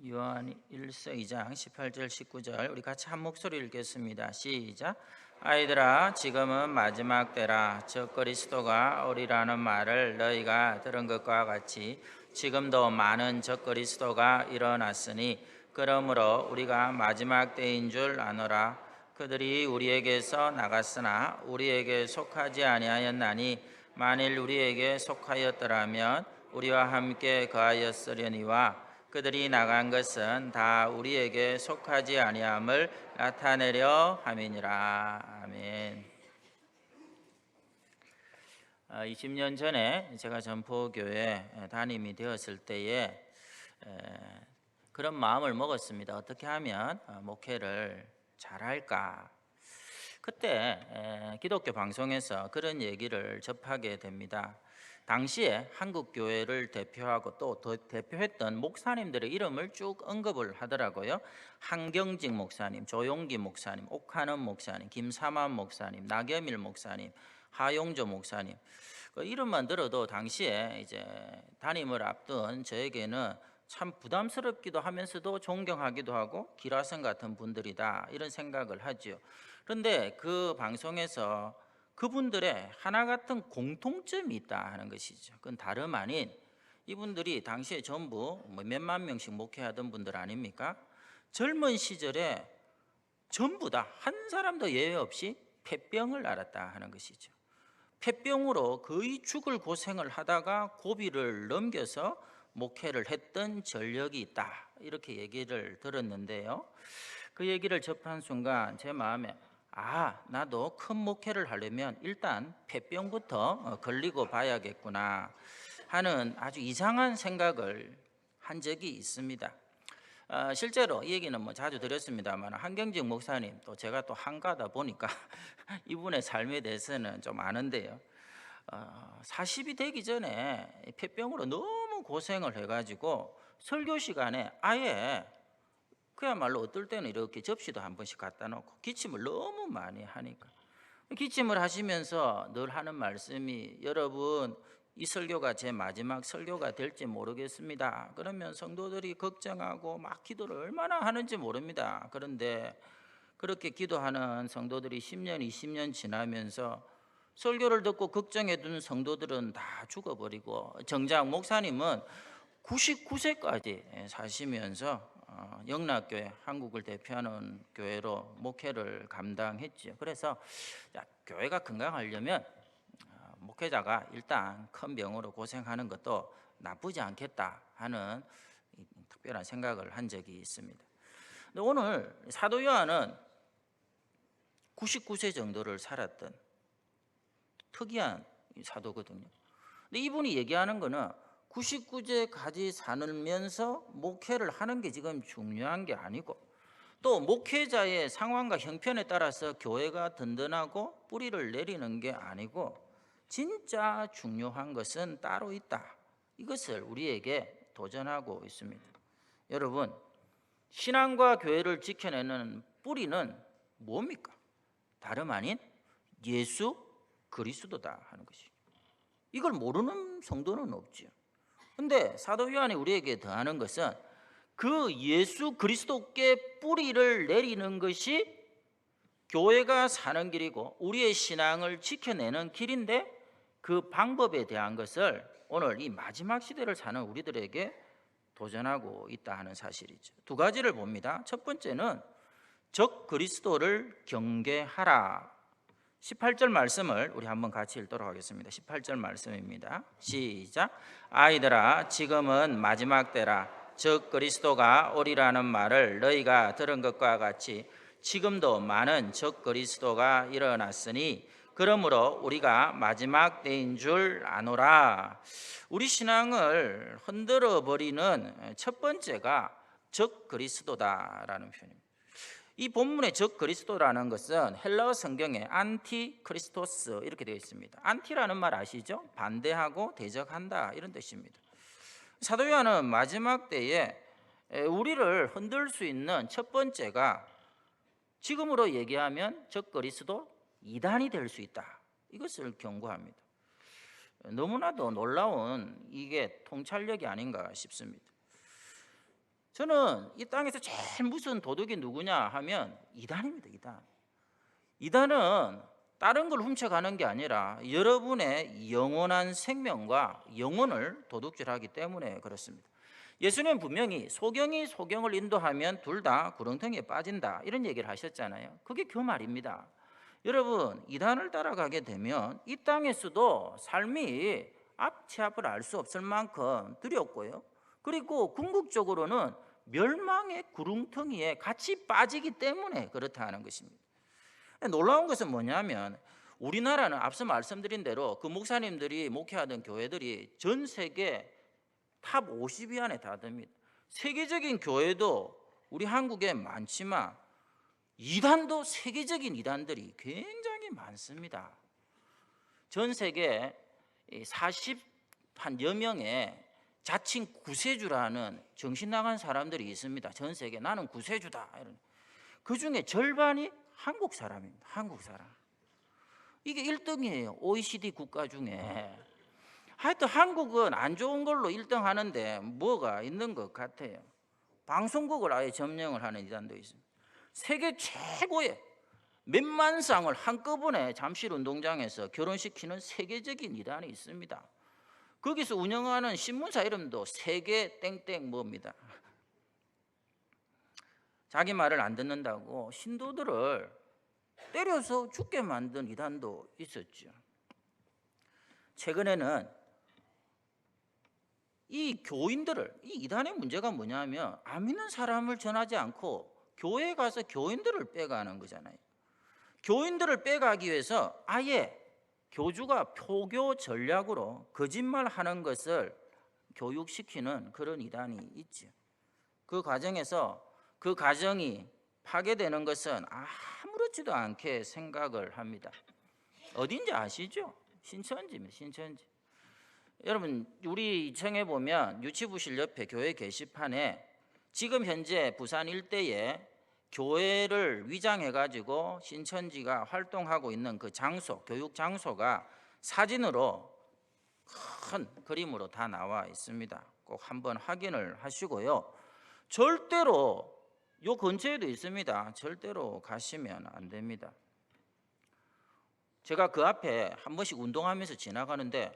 요한 1서 2장 18절 19절 우리 같이 한 목소리 읽겠습니다. 시작. 아이들아, 지금은 마지막 때라. 즉 그리스도가 오리라는 말을 너희가 들은 것과 같이 지금도 많은 적 그리스도가 일어났으니 그러므로 우리가 마지막 때인 줄 아노라. 그들이 우리에게서 나갔으나 우리에게 속하지 아니하였나니 만일 우리에게 속하였더라면 우리와 함께 거하였으려니와 그들이 나간 것은 다 우리에게 속하지 아니함을 나타내려 함이니라. 아멘. 20년 전에 제가 전포교회 담임이 되었을 때에 그런 마음을 먹었습니다. 어떻게 하면 목회를 잘할까? 그때 기독교 방송에서 그런 얘기를 접하게 됩니다. 당시에 한국 교회를 대표하고 또 대표했던 목사님들의 이름을 쭉 언급을 하더라고요. 한경직 목사님, 조용기 목사님, 옥하는 목사님, 김삼환 목사님, 나겸일 목사님, 하용조 목사님. 그 이름만 들어도 당시에 이제 담임을 앞둔 저에게는 참 부담스럽기도 하면서도 존경하기도 하고 기라성 같은 분들이다 이런 생각을 하죠. 그런데 그 방송에서 그분들의 하나 같은 공통점이 있다 하는 것이죠. 그건 다름 아닌 이분들이 당시에 전부 몇만 명씩 목회하던 분들 아닙니까? 젊은 시절에 전부 다 한 사람도 예외 없이 폐병을 앓았다 하는 것이죠. 폐병으로 거의 죽을 고생을 하다가 고비를 넘겨서 목회를 했던 전력이 있다 이렇게 얘기를 들었는데요. 그 얘기를 접한 순간 제 마음에 나도 큰 목회를 하려면 일단 폐병부터 걸리고 봐야겠구나 하는 아주 이상한 생각을 한 적이 있습니다. 실제로 이 얘기는 자주 드렸습니다만 한경직 목사님 또 제가 또 한가다 보니까 이분의 삶에 대해서는 좀 아는데요. 40이 되기 전에 폐병으로 너무 고생을 해가지고 설교 시간에 아예 그야말로 어떨 때는 이렇게 접시도 한 번씩 갖다 놓고 기침을 너무 많이 하니까 기침을 하시면서 늘 하는 말씀이 여러분 이 설교가 제 마지막 설교가 될지 모르겠습니다. 그러면 성도들이 걱정하고 막 기도를 얼마나 하는지 모릅니다. 그런데 그렇게 기도하는 성도들이 10년, 20년 지나면서 설교를 듣고 걱정해둔 성도들은 다 죽어버리고 정작 목사님은 99세까지 사시면서 영락교회, 한국을 대표하는 교회로 목회를 감당했죠. 그래서 교회가 건강하려면 목회자가 일단 큰 병으로 고생하는 것도 나쁘지 않겠다 하는 특별한 생각을 한 적이 있습니다. 근데 오늘 사도 요한은 99세 정도를 살았던 특이한 사도거든요. 근데 이분이 얘기하는 거는 99세까지 살면서 목회를 하는 게 지금 중요한 게 아니고 또 목회자의 상황과 형편에 따라서 교회가 든든하고 뿌리를 내리는 게 아니고 진짜 중요한 것은 따로 있다. 이것을 우리에게 도전하고 있습니다. 여러분, 신앙과 교회를 지켜내는 뿌리는 뭡니까? 다름 아닌 예수 그리스도다 하는 것이죠. 이걸 모르는 성도는 없지요. 그런데 사도 요한이 우리에게 더하는 것은 그 예수 그리스도께 뿌리를 내리는 것이 교회가 사는 길이고 우리의 신앙을 지켜내는 길인데 그 방법에 대한 것을 오늘 이 마지막 시대를 사는 우리들에게 도전하고 있다 하는 사실이죠. 두 가지를 봅니다. 첫 번째는 적 그리스도를 경계하라. 18절 말씀을 우리 한번 같이 읽도록 하겠습니다. 18절 말씀입니다. 시작. 아이들아, 지금은 마지막 때라. 즉 그리스도가 오리라는 말을 너희가 들은 것과 같이 지금도 많은 적 그리스도가 일어났으니 그러므로 우리가 마지막 때인 줄 아노라. 우리 신앙을 흔들어 버리는 첫 번째가 적 그리스도다라는 표현입니다. 이 본문의 적 그리스도라는 것은 헬라어 성경에 안티크리스토스 이렇게 되어 있습니다. 안티라는 말 아시죠? 반대하고 대적한다 이런 뜻입니다. 사도 요한은 마지막 때에 우리를 흔들 수 있는 첫 번째가 지금으로 얘기하면 적 그리스도 이단이 될 수 있다. 이것을 경고합니다. 너무나도 놀라운 이게 통찰력이 아닌가 싶습니다. 저는 이 땅에서 제일 무서운 도둑이 누구냐 하면 이단입니다. 이단. 이단은 다른 걸 훔쳐가는 게 아니라 여러분의 영원한 생명과 영혼을 도둑질하기 때문에 그렇습니다. 예수님은 분명히 소경이 소경을 인도하면 둘 다 구렁텅이에 빠진다 이런 얘기를 하셨잖아요. 그게 그 말입니다. 여러분, 이단을 따라가게 되면 이 땅에서도 삶이 앞치 앞을 알 수 없을 만큼 두렵고요. 그리고 궁극적으로는 멸망의 구렁텅이에 같이 빠지기 때문에 그렇다는 것입니다. 놀라운 것은 뭐냐면 우리나라는 앞서 말씀드린 대로 그 목사님들이 목회하던 교회들이 전 세계 탑 50위 안에 다 듭니다. 세계적인 교회도 우리 한국에 많지만 이단도 세계적인 이단들이 굉장히 많습니다. 전 세계 40여 명의 자칭 구세주라는 정신 나간 사람들이 있습니다. 전 세계 나는 구세주다. 그 중에 절반이 한국 사람입니다. 한국 사람. 이게 1등이에요. OECD 국가 중에. 하여튼 한국은 안 좋은 걸로 1등 하는데 뭐가 있는 것 같아요. 방송국을 아예 점령을 하는 이단도 있습니다. 세계 최고의 몇만 쌍을 한꺼번에 잠실 운동장에서 결혼시키는 세계적인 이단이 있습니다. 거기서 운영하는 신문사 이름도 세계 땡땡 뭐입니다. 자기 말을 안 듣는다고 신도들을 때려서 죽게 만든 이단도 있었죠. 최근에는 이 교인들을, 이 이단의 문제가 뭐냐면 안 믿는 사람을 전하지 않고 교회에 가서 교인들을 빼가는 거잖아요. 교인들을 빼가기 위해서 아예 교주가 표교 전략으로 거짓말하는 것을 교육시키는 그런 이단이 있죠. 그 과정에서 그 가정이 파괴되는 것은 아무렇지도 않게 생각을 합니다. 어딘지 아시죠? 신천지입니다. 신천지. 여러분, 우리 청에 보면 유치부실 옆에 교회 게시판에 지금 현재 부산 일대에 교회를 위장해가지고 신천지가 활동하고 있는 그 장소, 교육 장소가 사진으로 큰 그림으로 다 나와 있습니다. 꼭 한번 확인을 하시고요. 절대로 요 근처에도 있습니다. 절대로 가시면 안 됩니다. 제가 그 앞에 한 번씩 운동하면서 지나가는데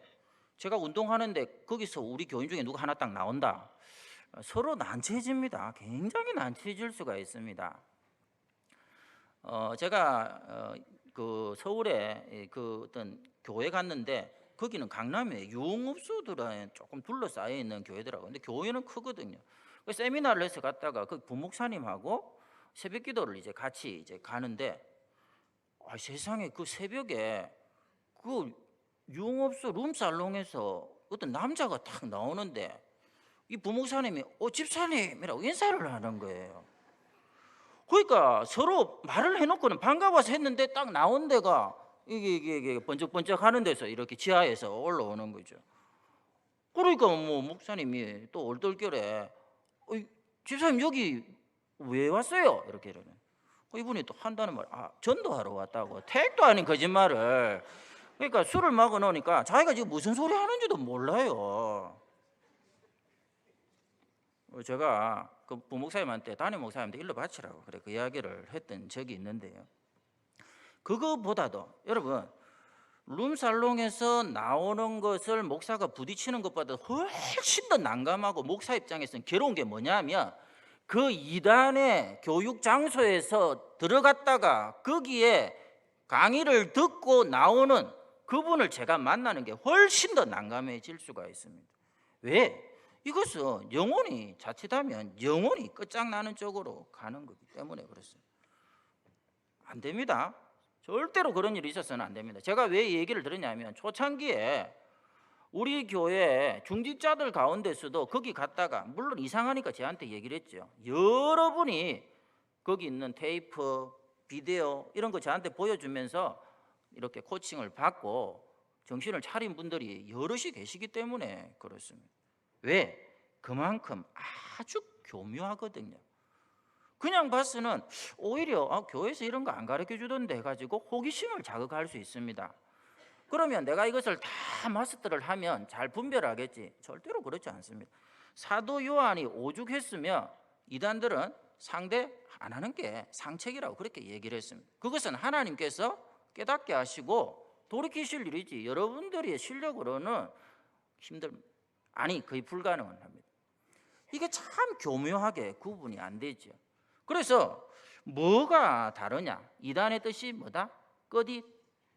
제가 운동하는데 거기서 우리 교인 중에 누가 하나 딱 나온다. 서로 난처해집니다. 굉장히 난처해질 수가 있습니다. 제가 그 서울에 그 어떤 교회 갔는데 거기는 강남에 유흥업소들에 조금 둘러싸여 있는 교회더라고요. 근데 교회는 크거든요. 그 세미나를 해서 갔다가 그 부목사님하고 새벽 기도를 이제 같이 이제 가는데 세상에 그 새벽에 그 유흥업소 룸살롱에서 어떤 남자가 딱 나오는데 이 부목사님이 집사님이라고 인사를 하는 거예요. 그러니까 서로 말을 해놓고는 반가워서 했는데 딱 나온 데가 이게 번쩍번쩍 하는 데서 이렇게 지하에서 올라오는 거죠. 그러니까 뭐 목사님이 또 얼떨결에 집사님 여기 왜 왔어요? 이렇게 이러면 이분이 또 한다는 말, 전도하러 왔다고. 택도 아닌 거짓말을. 그러니까 술을 마고 놓으니까 자기가 지금 무슨 소리 하는지도 몰라요. 제가 그 부목사님한테 담임 목사님한테 일러 바치라고 그래 그 이야기를 했던 적이 있는데요. 그거보다도 여러분 룸살롱에서 나오는 것을 목사가 부딪히는 것보다 훨씬 더 난감하고 목사 입장에서는 괴로운 게 뭐냐면 그 이단의 교육 장소에서 들어갔다가 거기에 강의를 듣고 나오는 그분을 제가 만나는 게 훨씬 더 난감해질 수가 있습니다. 왜? 이것은 영혼이 자칫하면 영혼이 끝장나는 쪽으로 가는 거기 때문에 그렇습니다. 안 됩니다. 절대로 그런 일이 있어서는 안 됩니다. 제가 왜 이 얘기를 들었냐면 초창기에 우리 교회 중직자들 가운데서도 거기 갔다가 물론 이상하니까 저한테 얘기를 했죠. 여러분이 거기 있는 테이프, 비디오 이런 거 저한테 보여주면서 이렇게 코칭을 받고 정신을 차린 분들이 여럿이 계시기 때문에 그렇습니다. 왜? 그만큼 아주 교묘하거든요. 그냥 봤으면 오히려 교회에서 이런 거 안 가르쳐 주던데 해가지고 호기심을 자극할 수 있습니다. 그러면 내가 이것을 다 마스터를 하면 잘 분별하겠지. 절대로 그렇지 않습니다. 사도 요한이 오죽했으면 이단들은 상대 안 하는 게 상책이라고 그렇게 얘기를 했습니다. 그것은 하나님께서 깨닫게 하시고 돌이키실 일이지 여러분들의 실력으로는 거의 불가능은 합니다. 이게 참 교묘하게 구분이 안 되죠. 그래서 뭐가 다르냐? 이단의 뜻이 뭐다?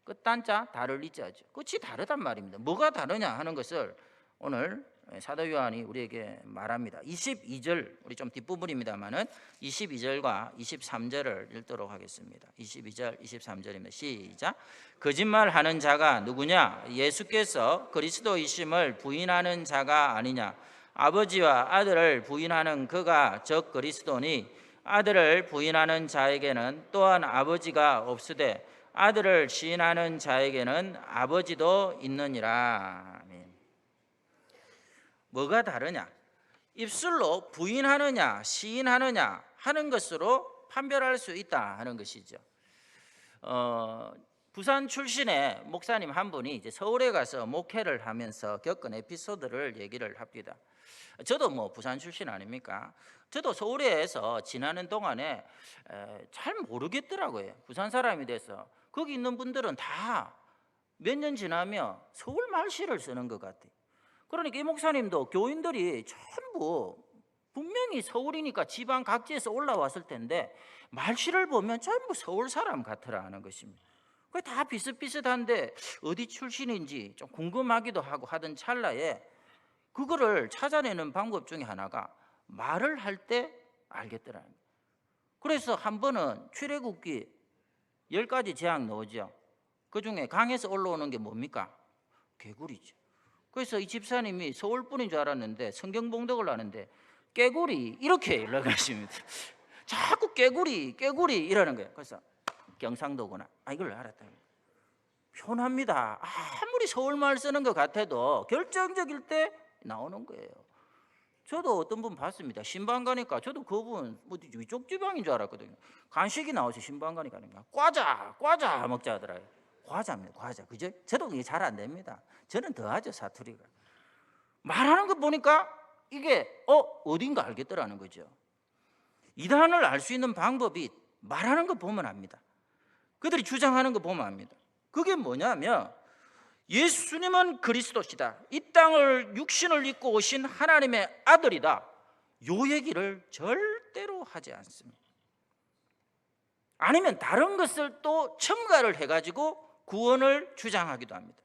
끝단자 다를 이자죠. 끝이 다르단 말입니다. 뭐가 다르냐 하는 것을 오늘 사도 요한이 우리에게 말합니다. 22절, 우리 좀 뒷부분입니다만은 22절과 23절을 읽도록 하겠습니다. 22절, 23절입니다. 시작. 거짓말하는 자가 누구냐? 예수께서 그리스도이심을 부인하는 자가 아니냐? 아버지와 아들을 부인하는 그가 적 그리스도니 아들을 부인하는 자에게는 또한 아버지가 없으되 아들을 시인하는 자에게는 아버지도 있느니라. 아멘. 뭐가 다르냐? 입술로 부인하느냐 시인하느냐 하는 것으로 판별할 수 있다 하는 것이죠. 부산 출신의 목사님 한 분이 이제 서울에 가서 목회를 하면서 겪은 에피소드를 얘기를 합니다. 저도 뭐 부산 출신 아닙니까? 저도 서울에서 지나는 동안에 잘 모르겠더라고요. 부산 사람이 돼서 거기 있는 분들은 다 몇 년 지나면 서울 말씨를 쓰는 것 같아요. 그러니까 이 목사님도 교인들이 전부 분명히 서울이니까 지방 각지에서 올라왔을 텐데 말씨를 보면 전부 서울 사람 같으라 하는 것입니다. 그게 다 비슷비슷한데 어디 출신인지 좀 궁금하기도 하고 하던 찰나에 그거를 찾아내는 방법 중에 하나가 말을 할 때 알겠더라는 거예요. 그래서 한 번은 출애굽기 10가지 재앙 나오죠. 그중에 강에서 올라오는 게 뭡니까? 개구리죠. 그래서 이 집사님이 서울 분인 줄 알았는데 성경 봉독을 하는데 깨구리 이렇게 연락하십니다. 자꾸 깨구리 이러는 거예요. 그래서 경상도구나. 이걸 알았다. 편합니다. 아무리 서울말 쓰는 것 같아도 결정적일 때 나오는 거예요. 저도 어떤 분 봤습니다. 신방 가니까 저도 그분 위쪽 지방인 줄 알았거든요. 간식이 나오죠. 신방 가니까 과자 먹자 하더라고요. 과자입니다. 과자. 그죠? 저도 이게 잘 안 됩니다. 저는 더 하죠. 사투리가. 말하는 거 보니까 이게 어딘가 알겠더라는 거죠. 이단을 알 수 있는 방법이 말하는 거 보면 압니다. 그들이 주장하는 거 보면 압니다. 그게 뭐냐면 예수님은 그리스도시다. 이 땅을 육신을 입고 오신 하나님의 아들이다. 요 얘기를 절대로 하지 않습니다. 아니면 다른 것을 또 첨가를 해가지고 구원을 주장하기도 합니다.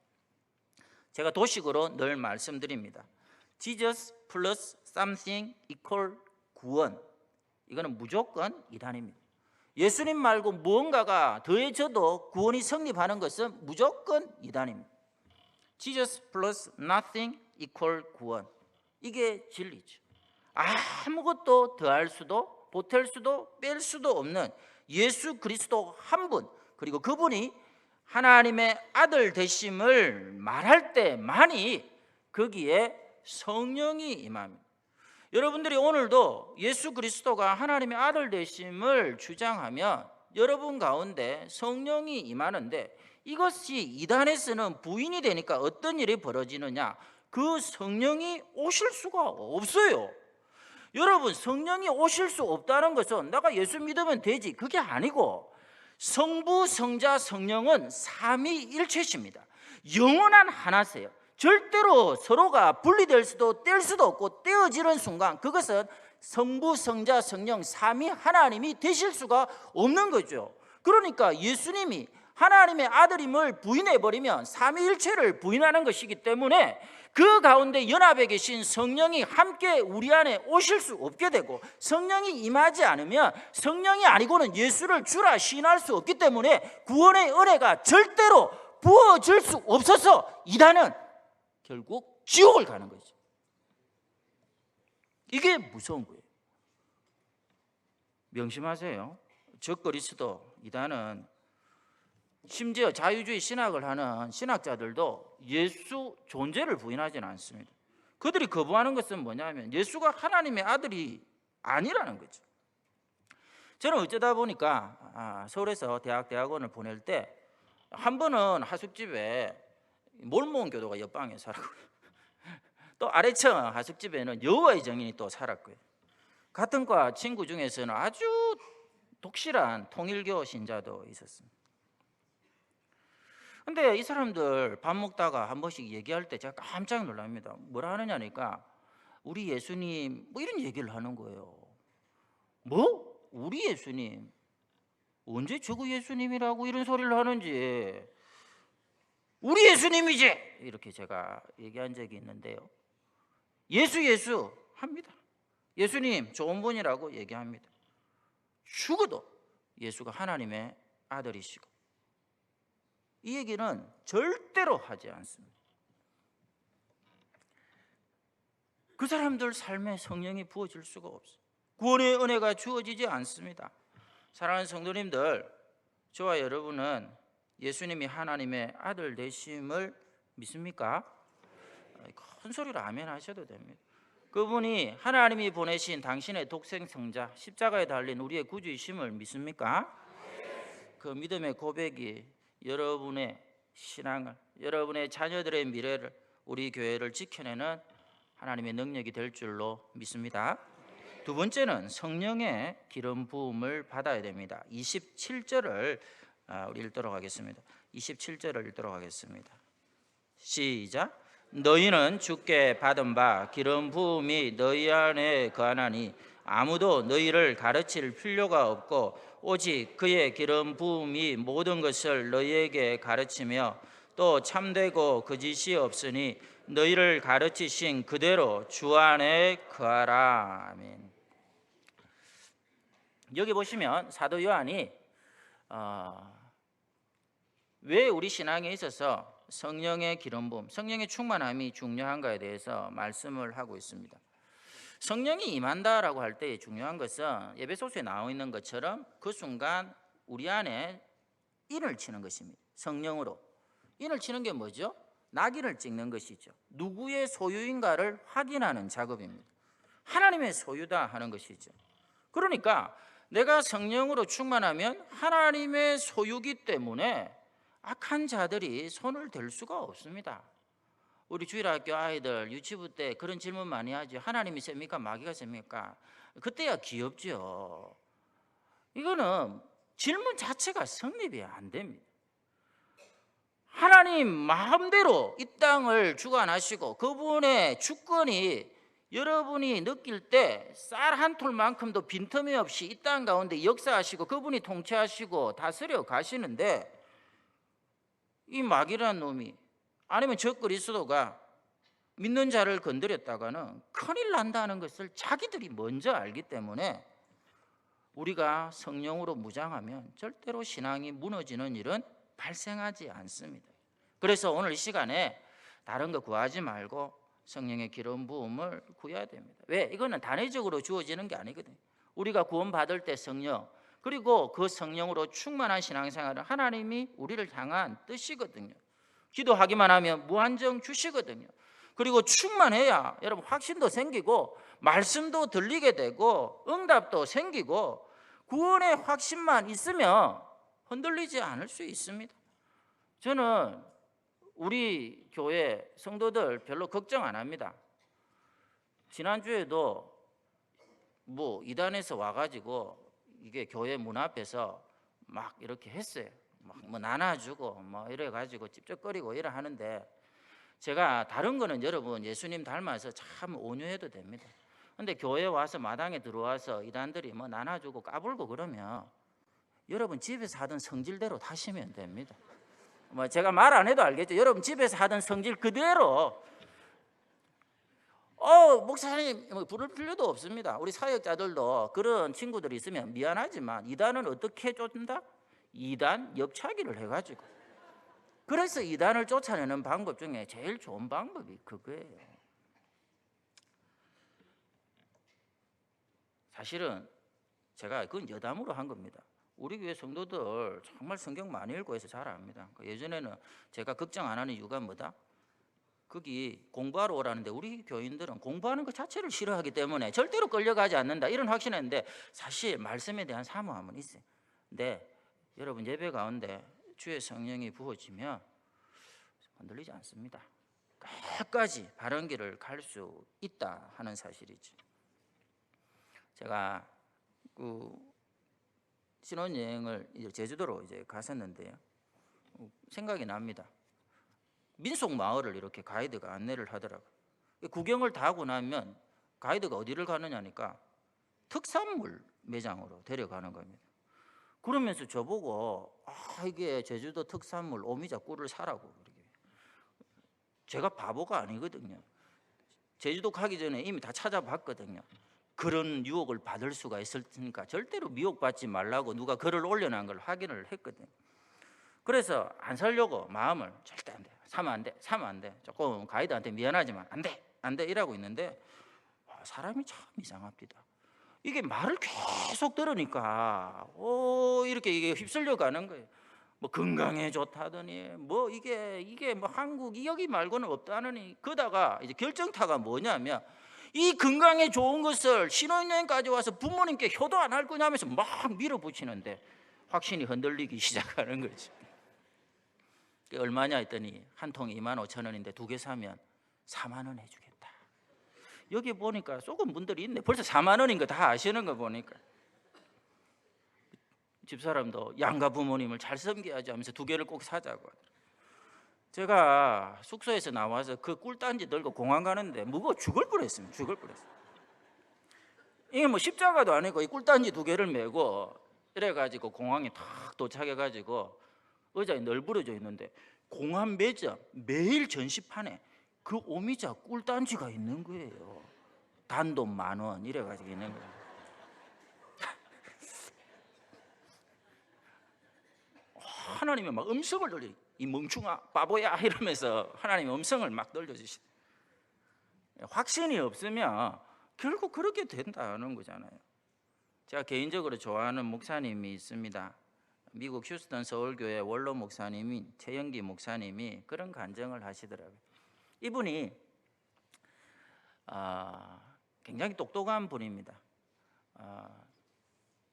제가 도식으로 늘 말씀드립니다. Jesus plus something equal 구원. 이거는 무조건 이단입니다. 예수님 말고 무언가가 더해져도 구원이 성립하는 것은 무조건 이단입니다. Jesus plus nothing equal 구원. 이게 진리죠. 아무것도 더할 수도 보탤 수도 뺄 수도 없는 예수 그리스도 한 분, 그리고 그분이 하나님의 아들 되심을 말할 때만이 거기에 성령이 임합니다. 여러분들이 오늘도 예수 그리스도가 하나님의 아들 되심을 주장하면 여러분 가운데 성령이 임하는데 이것이 이단에서는 부인이 되니까 어떤 일이 벌어지느냐? 그 성령이 오실 수가 없어요. 여러분, 성령이 오실 수 없다는 것은 내가 예수 믿으면 되지 그게 아니고 성부, 성자, 성령은 삼위일체십니다. 영원한 하나세요. 절대로 서로가 분리될 수도 뗄 수도 없고 떼어지는 순간 그것은 성부, 성자, 성령 삼위 하나님이 되실 수가 없는 거죠. 그러니까 예수님이 하나님의 아들임을 부인해버리면 삼위일체를 부인하는 것이기 때문에 그 가운데 연합에 계신 성령이 함께 우리 안에 오실 수 없게 되고 성령이 임하지 않으면 성령이 아니고는 예수를 주라 시인할 수 없기 때문에 구원의 은혜가 절대로 부어질 수 없어서 이단은 결국 지옥을 가는 거죠. 이게 무서운 거예요. 명심하세요. 적 그리스도 이단은 심지어 자유주의 신학을 하는 신학자들도 예수 존재를 부인하지는 않습니다. 그들이 거부하는 것은 뭐냐면 예수가 하나님의 아들이 아니라는 거죠. 저는 어쩌다 보니까 서울에서 대학원을 보낼 때 한 번은 하숙집에 몰몬 교도가 옆방에 살았고요. 또 아래층 하숙집에는 여호와의 증인이 또 살았고요. 같은 과 친구 중에서는 아주 독실한 통일교 신자도 있었습니다. 근데 이 사람들 밥 먹다가 한 번씩 얘기할 때 제가 깜짝 놀랍니다. 뭐라 하느냐니까 우리 예수님 뭐 이런 얘기를 하는 거예요. 뭐? 우리 예수님? 언제 저거 예수님이라고 이런 소리를 하는지. 우리 예수님이지! 이렇게 제가 얘기한 적이 있는데요. 예수 합니다. 예수님 좋은 분이라고 얘기합니다. 죽어도 예수가 하나님의 아들이시고, 이 얘기는 절대로 하지 않습니다. 그 사람들 삶에 성령이 부어질 수가 없어요. 구원의 은혜가 주어지지 않습니다. 사랑하는 성도님들, 저와 여러분은 예수님이 하나님의 아들 되심을 믿습니까? 큰 소리로 아멘 하셔도 됩니다. 그분이 하나님이 보내신 당신의 독생성자 십자가에 달린 우리의 구주이심을 믿습니까? 그 믿음의 고백이 여러분의 신앙을, 여러분의 자녀들의 미래를, 우리 교회를 지켜내는 하나님의 능력이 될 줄로 믿습니다. 두 번째는 성령의 기름 부음을 받아야 됩니다. 27절을 우리 읽도록 하겠습니다. 27절을 읽도록 하겠습니다. 시작. 너희는 주께 받은 바 기름 부음이 너희 안에 거하나니 아무도 너희를 가르칠 필요가 없고 오직 그의 기름 부음이 모든 것을 너희에게 가르치며 또 참되고 거짓이 없으니 너희를 가르치신 그대로 주 안에 거하라. 아멘. 여기 보시면 사도 요한이 왜 우리 신앙에 있어서 성령의 기름 부음, 성령의 충만함이 중요한가에 대해서 말씀을 하고 있습니다. 성령이 임한다라고 할 때 중요한 것은 에베소서에 나와 있는 것처럼 그 순간 우리 안에 인을 치는 것입니다. 성령으로 인을 치는 게 뭐죠? 낙인을 찍는 것이죠. 누구의 소유인가를 확인하는 작업입니다. 하나님의 소유다 하는 것이죠. 그러니까 내가 성령으로 충만하면 하나님의 소유기 때문에 악한 자들이 손을 댈 수가 없습니다. 우리 주일학교 아이들 유치부 때 그런 질문 많이 하죠. 하나님이 셉니까? 마귀가 셉니까? 그때야 귀엽죠. 이거는 질문 자체가 성립이 안 됩니다. 하나님 마음대로 이 땅을 주관하시고 그분의 주권이 여러분이 느낄 때 쌀 한 톨만큼도 빈틈이 없이 이 땅 가운데 역사하시고 그분이 통치하시고 다스려 가시는데, 이 마귀라는 놈이 아니면 저 그리스도가 믿는 자를 건드렸다가는 큰일 난다는 것을 자기들이 먼저 알기 때문에 우리가 성령으로 무장하면 절대로 신앙이 무너지는 일은 발생하지 않습니다. 그래서 오늘 이 시간에 다른 거 구하지 말고 성령의 기름 부음을 구해야 됩니다. 왜? 이거는 단회적으로 주어지는 게 아니거든요. 우리가 구원받을 때 성령, 그리고 그 성령으로 충만한 신앙생활은 하나님이 우리를 향한 뜻이거든요. 기도하기만 하면 무한정 주시거든요. 그리고 충만해야 여러분 확신도 생기고 말씀도 들리게 되고 응답도 생기고 구원의 확신만 있으면 흔들리지 않을 수 있습니다. 저는 우리 교회 성도들 별로 걱정 안 합니다. 지난주에도 뭐 이단에서 와가지고 이게 교회 문 앞에서 막 이렇게 했어요. 막 뭐 나눠주고 뭐 이래가지고 찝쩍거리고 이래 하는데, 제가 다른 거는 여러분 예수님 닮아서 참 온유해도 됩니다. 근데 교회 와서 마당에 들어와서 이단들이 뭐 나눠주고 까불고 그러면 여러분 집에서 하던 성질대로 하시면 됩니다. 뭐 제가 말 안 해도 알겠죠. 여러분 집에서 하던 성질 그대로. 목사님 부를 필요도 없습니다. 우리 사역자들도 그런 친구들이 있으면 미안하지만 이단은 어떻게 쫓는다? 이단 옆차기를 해가지고. 그래서 이단을 쫓아내는 방법 중에 제일 좋은 방법이 그거예요. 사실은 제가 그건 여담으로 한 겁니다. 우리 교회 성도들 정말 성경 많이 읽고 해서 잘 압니다. 예전에는 제가 걱정 안 하는 이유가 뭐다? 거기 공부하러 오라는데 우리 교인들은 공부하는 것 자체를 싫어하기 때문에 절대로 끌려가지 않는다, 이런 확신했는데 사실 말씀에 대한 사모함은 있어요. 근데 여러분 예배 가운데 주의 성령이 부어지면 흔들리지 않습니다. 끝까지 바른 길을 갈 수 있다 하는 사실이죠. 제가 그 신혼여행을 이제 제주도로 이제 갔었는데요. 생각이 납니다. 민속 마을을 이렇게 가이드가 안내를 하더라고요. 구경을 다 하고 나면 가이드가 어디를 가느냐니까 특산물 매장으로 데려가는 겁니다. 그러면서 저보고 이게 제주도 특산물 오미자 꿀을 사라고. 제가 바보가 아니거든요. 제주도 가기 전에 이미 다 찾아봤거든요. 그런 유혹을 받을 수가 있으니까 절대로 미혹받지 말라고 누가 글을 올려놓은 걸 확인을 했거든요. 그래서 안 사려고 마음을 절대 안 돼, 사면 안 돼, 사면 안 돼, 조금 가이드한테 미안하지만 안 돼, 안 돼 이러고 있는데 사람이 참 이상합니다. 이게 말을 계속 들으니까 이렇게 이게 휩쓸려 가는 거예요. 뭐 건강에 좋다더니 뭐 이게 뭐 한국 여기 말고는 없다느니. 그러다가 이제 결정타가 뭐냐면 이 건강에 좋은 것을 신혼여행까지 와서 부모님께 효도 안 할 거냐면서 막 밀어붙이는데 확신이 흔들리기 시작하는 거지. 얼마냐 했더니 한 통에 25,000원인데 두 개 사면 4만 원 해주겠다. 여기 보니까 속은 분들이 있네. 벌써 4만 원인 거 다 아시는 거 보니까 집사람도 양가 부모님을 잘 섬겨야지 하면서 두 개를 꼭 사자고. 제가 숙소에서 나와서 그 꿀단지 들고 공항 가는데 무거워 죽을 뻔했습니다. 죽을 뻔했어요. 이게 뭐 십자가도 아니고 이 꿀단지 두 개를 메고 이래가지고 공항에 탁 도착해가지고 의자에 널브러져 있는데 공항 매점 매일 전시판에 그 오미자 꿀단지가 있는 거예요. 단돈 10,000원 이래가지고 있는 거예요. 하나님이 막 음성을 돌려, 이 멍충아 바보야 이러면서 하나님이 음성을 막 돌려주시. 확신이 없으면 결국 그렇게 된다는 거잖아요. 제가 개인적으로 좋아하는 목사님이 있습니다. 미국 휴스턴 서울교회 원로 목사님인 최영기 목사님이 그런 간증을 하시더라고요. 이분이 굉장히 똑똑한 분입니다.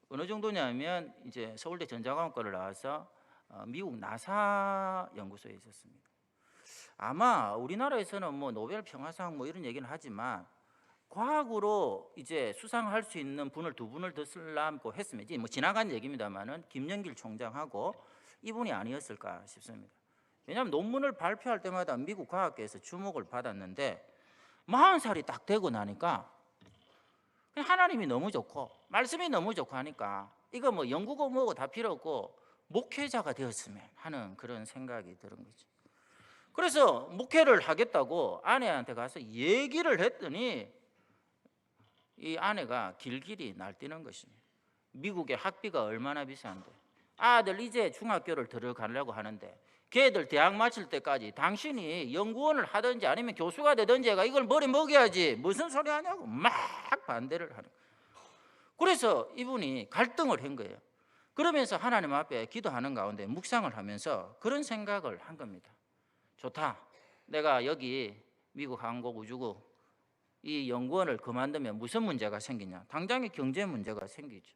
어느 정도냐면 이제 서울대 전자공학과를 나와서 미국 나사 연구소에 있었습니다. 아마 우리나라에서는 뭐 노벨 평화상 뭐 이런 얘기는 하지만 과학으로 이제 수상할 수 있는 분을 두 분을 더 쓰려고 했으면, 뭐 지나간 얘기입니다만은 김영길 총장하고 이분이 아니었을까 싶습니다. 왜냐하면 논문을 발표할 때마다 미국 과학계에서 주목을 받았는데 40살이 딱 되고 나니까 하나님이 너무 좋고 말씀이 너무 좋고 하니까 이거 뭐 연구고 뭐고 다 필요 없고 목회자가 되었으면 하는 그런 생각이 드는 거죠. 그래서 목회를 하겠다고 아내한테 가서 얘기를 했더니 이 아내가 길길이 날뛰는 것입니다. 미국의 학비가 얼마나 비싼데 아들 이제 중학교를 들어가려고 하는데 걔들 대학 마칠 때까지 당신이 연구원을 하든지 아니면 교수가 되든지 해가 이걸 머리 먹여야지 무슨 소리 하냐고 막 반대를 하는 거예요. 그래서 이분이 갈등을 한 거예요. 그러면서 하나님 앞에 기도하는 가운데 묵상을 하면서 그런 생각을 한 겁니다. 좋다, 내가 여기 미국 항공우주국 이 연구원을 그만두면 무슨 문제가 생기냐? 당장의 경제 문제가 생기죠.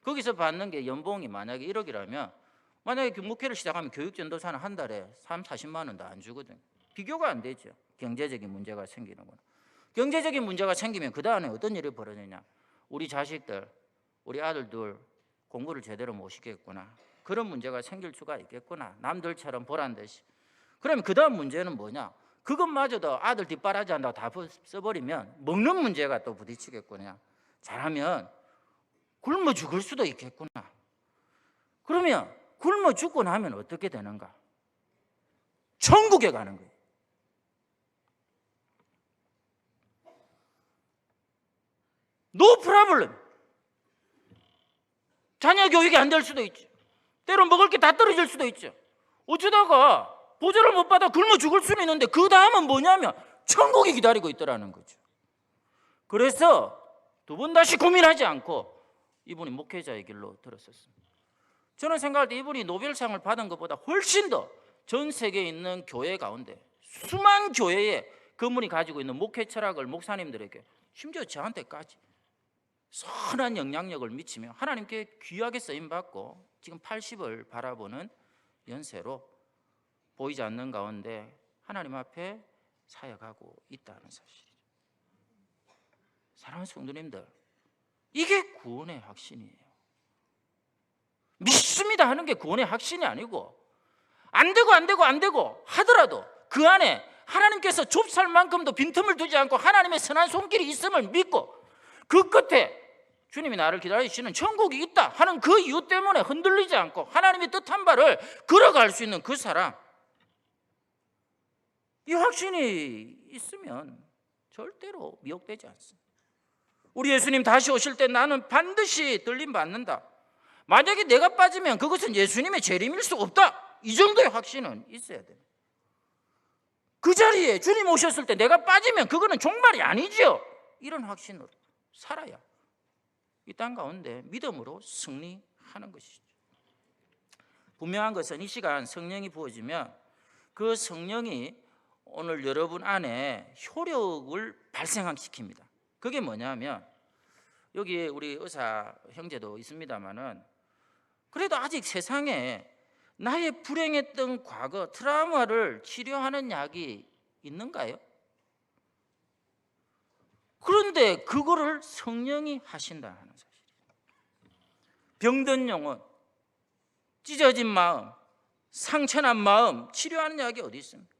거기서 받는 게 연봉이 만약에 1억이라면 만약에 목회를 시작하면 교육전도사는 한 달에 30-40만 원도 안 주거든요. 비교가 안 되죠. 경제적인 문제가 생기는구나. 경제적인 문제가 생기면 그 다음에 어떤 일이 벌어지냐? 우리 자식들, 우리 아들들 공부를 제대로 못 시켰구나. 그런 문제가 생길 수가 있겠구나. 남들처럼 보란 듯이. 그러면 그 다음 문제는 뭐냐? 그것마저도 아들 뒷바라지 한다고 다 써버리면 먹는 문제가 또 부딪히겠구나. 잘하면 굶어 죽을 수도 있겠구나. 그러면 굶어 죽고 나면 어떻게 되는가? 천국에 가는 거예요. No problem. 자녀 교육이 안 될 수도 있죠. 때로 먹을 게 다 떨어질 수도 있죠. 어쩌다가 보조를 못 받아 굶어 죽을 수는 있는데 그 다음은 뭐냐면 천국이 기다리고 있더라는 거죠. 그래서 두 번 다시 고민하지 않고 이분이 목회자의 길로 들었었습니다. 저는 생각할 때 이분이 노벨상을 받은 것보다 훨씬 더 전 세계에 있는 교회 가운데 수만 교회에 그분이 가지고 있는 목회 철학을 목사님들에게 심지어 저한테까지 선한 영향력을 미치며 하나님께 귀하게 쓰임받고 지금 80을 바라보는 연세로 보이지 않는 가운데 하나님 앞에 사역하고 있다는 사실이죠. 사랑하는 성도님들, 이게 구원의 확신이에요. 믿습니다 하는 게 구원의 확신이 아니고, 안 되고 하더라도 그 안에 하나님께서 좁쌀 만큼도 빈틈을 두지 않고 하나님의 선한 손길이 있음을 믿고, 그 끝에 주님이 나를 기다리시는 천국이 있다 하는 그 이유 때문에 흔들리지 않고 하나님의 뜻한 바를 걸어갈 수 있는 그 사람, 이 확신이 있으면 절대로 미혹되지 않습니다. 우리 예수님 다시 오실 때 나는 반드시 들림 받는다. 만약에 내가 빠지면 그것은 예수님의 재림일 수 없다. 이 정도의 확신은 있어야 돼요. 그 자리에 주님 오셨을 때 내가 빠지면 그거는 종말이 아니죠. 이런 확신으로 살아야 이 땅 가운데 믿음으로 승리하는 것이죠. 분명한 것은 이 시간 성령이 부어지면 그 성령이 오늘 여러분 안에 효력을 발생시킵니다. 그게 뭐냐면, 여기 우리 의사 형제도 있습니다만은, 그래도 아직 세상에 나의 불행했던 과거 트라우마를 치료하는 약이 있는가요? 그런데 그거를 성령이 하신다는 사실이에요. 병든 영혼, 찢어진 마음, 상처난 마음 치료하는 약이 어디 있습니까?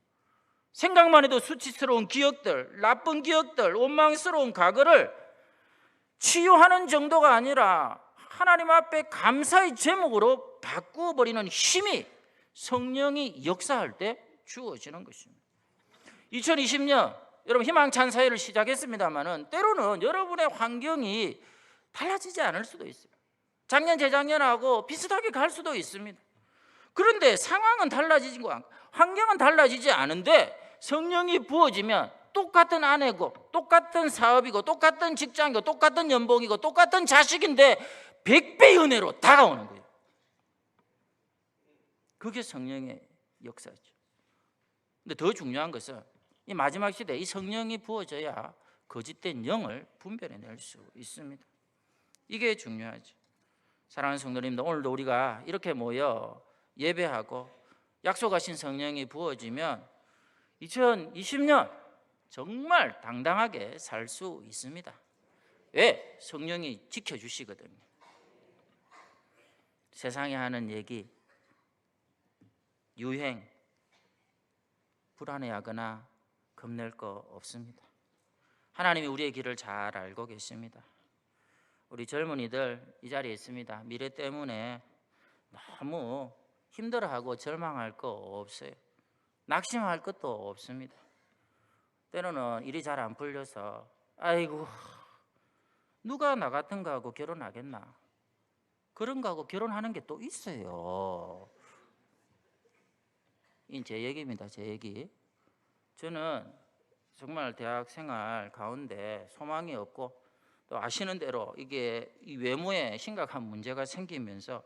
생각만 해도 수치스러운 기억들, 나쁜 기억들, 원망스러운 과거를 치유하는 정도가 아니라 하나님 앞에 감사의 제목으로 바꾸어 버리는 힘이 성령이 역사할 때 주어지는 것입니다. 2020년 여러분 희망찬 사회를 시작했습니다마는 때로는 여러분의 환경이 달라지지 않을 수도 있어요. 작년 재작년하고 비슷하게 갈 수도 있습니다. 그런데 상황은 달라지고 환경은 달라지지 않은데 성령이 부어지면 똑같은 아내고 똑같은 사업이고 똑같은 직장이고 똑같은 연봉이고 똑같은 자식인데 100배 은혜로 다가오는 거예요. 그게 성령의 역사죠. 근데 더 중요한 것은 이 마지막 시대에 이 성령이 부어져야 거짓된 영을 분별해낼 수 있습니다. 이게 중요하죠. 사랑하는 성도님들, 오늘도 우리가 이렇게 모여 예배하고 약속하신 성령이 부어지면 2020년 정말 당당하게 살 수 있습니다. 왜? 성령이 지켜주시거든요. 세상에 하는 얘기, 유행, 불안해하거나 겁낼 거 없습니다. 하나님이 우리의 길을 잘 알고 계십니다. 우리 젊은이들 이 자리에 있습니다. 미래 때문에 너무 힘들어하고 절망할 거 없어요. 낙심할 것도 없습니다. 때로는 일이 잘 안 풀려서 아이고 누가 나 같은 거하고 결혼하겠나, 그런 거하고 결혼하는 게 또 있어요. 이건 제 얘기입니다. 제 얘기. 저는 정말 대학 생활 가운데 소망이 없고 또 아시는 대로 이게 이 외모에 심각한 문제가 생기면서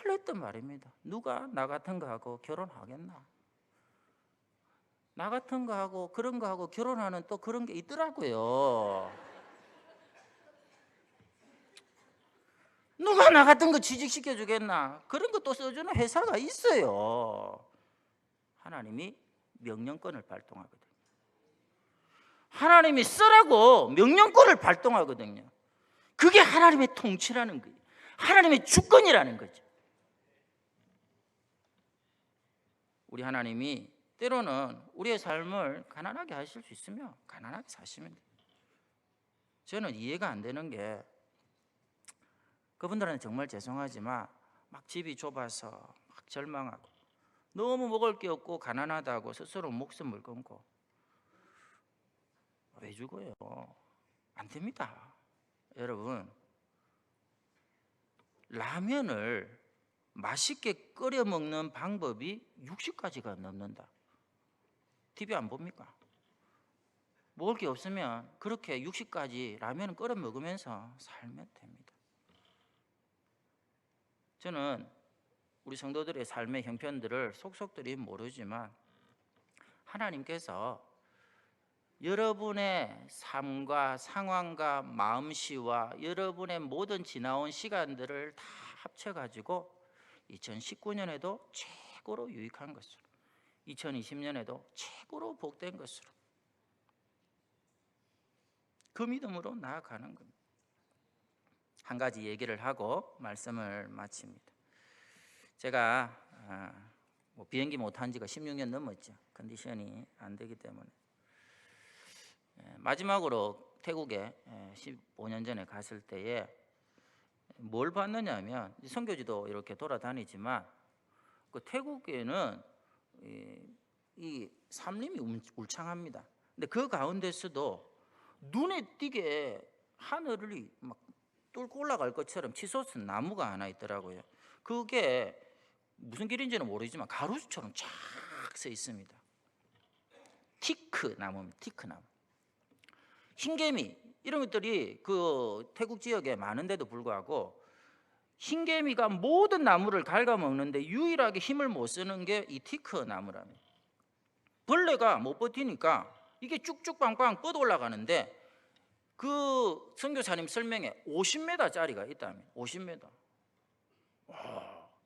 늘 했던 말입니다. 누가 나 같은 거하고 결혼하겠나? 나 같은 거하고 그런 거하고 결혼하는 또 그런 게 있더라고요. 누가 나 같은 거 취직시켜 주겠나? 그런 것도 써주는 회사가 있어요. 하나님이 명령권을 발동하거든요. 하나님이 쓰라고 명령권을 발동하거든요. 그게 하나님의 통치라는 거예요. 하나님의 주권이라는 거죠. 우리 하나님이 때로는 우리의 삶을 가난하게 하실 수 있으면 가난하게 사시면 돼요. 저는 이해가 안 되는 게, 그분들은 정말 죄송하지만 막 집이 좁아서 막 절망하고 너무 먹을 게 없고 가난하다고 스스로 목숨을 끊고, 왜 죽어요? 안 됩니다. 여러분, 라면을 맛있게 끓여 먹는 방법이 60가지가 넘는다. TV 안 봅니까? 먹을 게 없으면 그렇게 60가지 라면을 끓여 먹으면서 살면 됩니다. 저는 우리 성도들의 삶의 형편들을 속속들이 모르지만 하나님께서 여러분의 삶과 상황과 마음씨와 여러분의 모든 지나온 시간들을 다 합쳐가지고 2019년에도 최고로 유익한 것으로, 2020년에도 최고로 복된 것으로, 그 믿음으로 나아가는 겁니다. 한 가지 얘기를 하고 말씀을 마칩니다. 제가 뭐 비행기 못 탄 지가 16년 넘었죠. 컨디션이 안 되기 때문에. 마지막으로 태국에 15년 전에 갔을 때에 뭘 봤느냐 하면, 선교지도 이렇게 돌아다니지만 그 태국에는 이 산림이 울창합니다. 근데 그 가운데서도 눈에 띄게 하늘이 막 뚫고 올라갈 것처럼 치솟은 나무가 하나 있더라고요. 그게 무슨 길인지는 모르지만 가로수처럼 쫙 서 있습니다. 티크 나무입니다. 티크 나무. 흰개미 이런 것들이 그 태국 지역에 많은데도 불구하고 흰개미가 모든 나무를 갉아먹는데 유일하게 힘을 못 쓰는 게 이 티크 나무랍니다. 벌레가 못 버티니까 이게 쭉쭉 빵빵 뻗어 올라가는데, 그 선교사님 설명에 50m짜리가 있다면 50m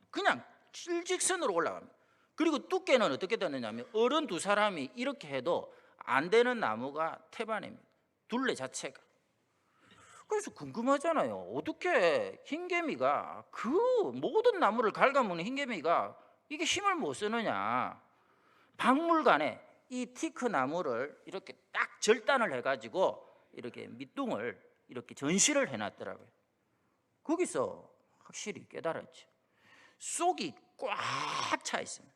그냥 일직선으로 올라갑니다. 그리고 두께는 어떻게 되느냐면 어른 두 사람이 이렇게 해도 안 되는 나무가 태반입니다. 둘레 자체가. 그래서 궁금하잖아요. 어떻게 흰개미가, 그 모든 나무를 갉아먹는 흰개미가 이게 힘을 못 쓰느냐. 박물관에 이 티크 나무를 이렇게 딱 절단을 해가지고 이렇게 밑둥을 이렇게 전시를 해놨더라고요. 거기서 확실히 깨달았죠. 속이 꽉 차 있습니다.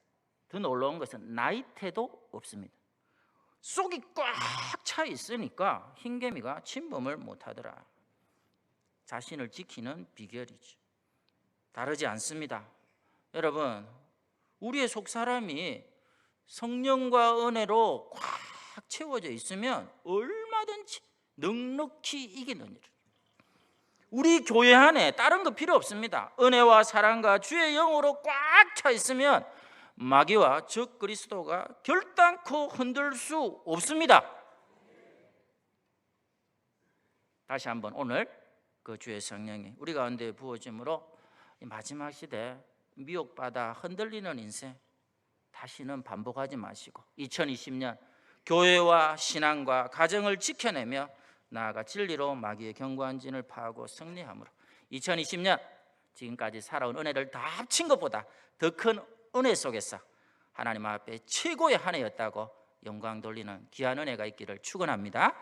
더 놀라운 것은 나이테도 없습니다. 속이 꽉 차 있으니까 흰개미가 침범을 못하더라. 자신을 지키는 비결이죠. 다르지 않습니다. 여러분, 우리의 속 사람이 성령과 은혜로 꽉 채워져 있으면 얼마든지 넉넉히 이기는 일. 우리 교회 안에 다른 거 필요 없습니다. 은혜와 사랑과 주의 영으로 꽉 차 있으면 마귀와 적 그리스도가 결단코 흔들 수 없습니다. 다시 한번 오늘 그 주의 성령이 우리 가운데 부어짐으로 마지막 시대 미혹받아 흔들리는 인생 다시는 반복하지 마시고 2020년 교회와 신앙과 가정을 지켜내며 나아가 진리로 마귀의 견고한 진을 파하고 승리함으로 2020년 지금까지 살아온 은혜를 다 합친 것보다 더 큰 은혜 속에서 하나님 앞에 최고의 한 해였다고 영광 돌리는 귀한 은혜가 있기를 축원합니다.